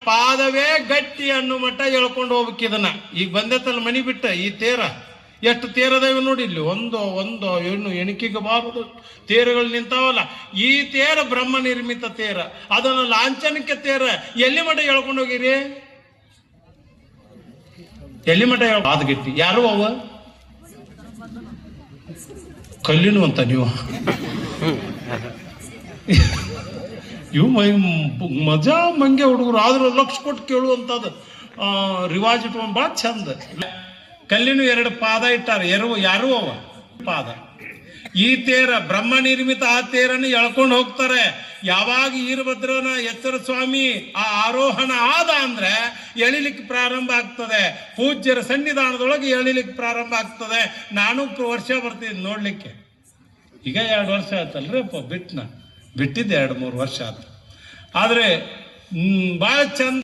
ಪಾದವೇ ಗಟ್ಟಿ ಅನ್ನೋ ಮಟ್ಟ ಎಳ್ಕೊಂಡು ಹೋಗ್ಬೇಕು ಇದನ್ನ. ಈಗ ಬಂದೈತಲ್ಲ ಮನಿ ಬಿಟ್ಟ ಈ ತೇರ, ಎಷ್ಟು ತೇರದೇವೆ ನೋಡಿ ಇಲ್ಲಿ, ಒಂದು ಹೆಣ್ಣು ಎಣಿಕೆಗೆ ಬಾರದು ತೇರುಗಳು ನಿಂತಾವಲ್ಲ. ಈ ತೇರ ಬ್ರಹ್ಮ ನಿರ್ಮಿತ ತೇರ, ಅದನ್ನು ಲಾಂಛನಕ್ಕೆ ತೇರ. ಎಲ್ಲಿ ಮಠ ಎಳ್ಕೊಂಡು ಹೋಗಿರಿ? ಎಲ್ಲಿ ಮಠ ಪಾದಗಟ್ಟಿ? ಯಾರು ಅವ? ಕಲ್ಲಿನು ಅಂತ ನೀವು ಇವು ಮಜಾ ಮಂಗೆ ಹುಡುಗರು ಆದ್ರೂ ಲಕ್ಷ ಕೊಟ್ಟು ಕೇಳುವಂತದ್ದು ರಿವಾಜ್ ಇಟ್ಕೊಂಡ್ ಭಾಳ ಚಂದ. ಕಲ್ಲಿನ 2 ಪಾದ ಇಟ್ಟಾರ, ಯಾರು ಅವ ಪಾದ. ಈ ತೇರ ಬ್ರಹ್ಮ ನಿರ್ಮಿತ ಆ ತೇರನ್ನು ಎಳ್ಕೊಂಡು ಹೋಗ್ತಾರೆ. ಯಾವಾಗ ಈರಭದ್ರನ ಎಚ್ಚರ ಸ್ವಾಮಿ ಆ ಆರೋಹಣ ಆದ ಅಂದ್ರೆ ಎಳಿಲಿಕ್ಕೆ ಪ್ರಾರಂಭ ಆಗ್ತದೆ. ಪೂಜ್ಯರ ಸನ್ನಿಧಾನದೊಳಗೆ ಎಳಿಲಿಕ್ಕೆ ಪ್ರಾರಂಭ ಆಗ್ತದೆ. ನಾನು ವರ್ಷ ಬರ್ತೀನಿ ನೋಡ್ಲಿಕ್ಕೆ. ಈಗ 2 ವರ್ಷ ಆಯ್ತಲ್ರಿ ಬಿಟ್ಟಿದ್ದೆ, 2-3 ವರ್ಷ ಆಯ್ತು. ಆದ್ರೆ ಭಾಳ ಚಂದ.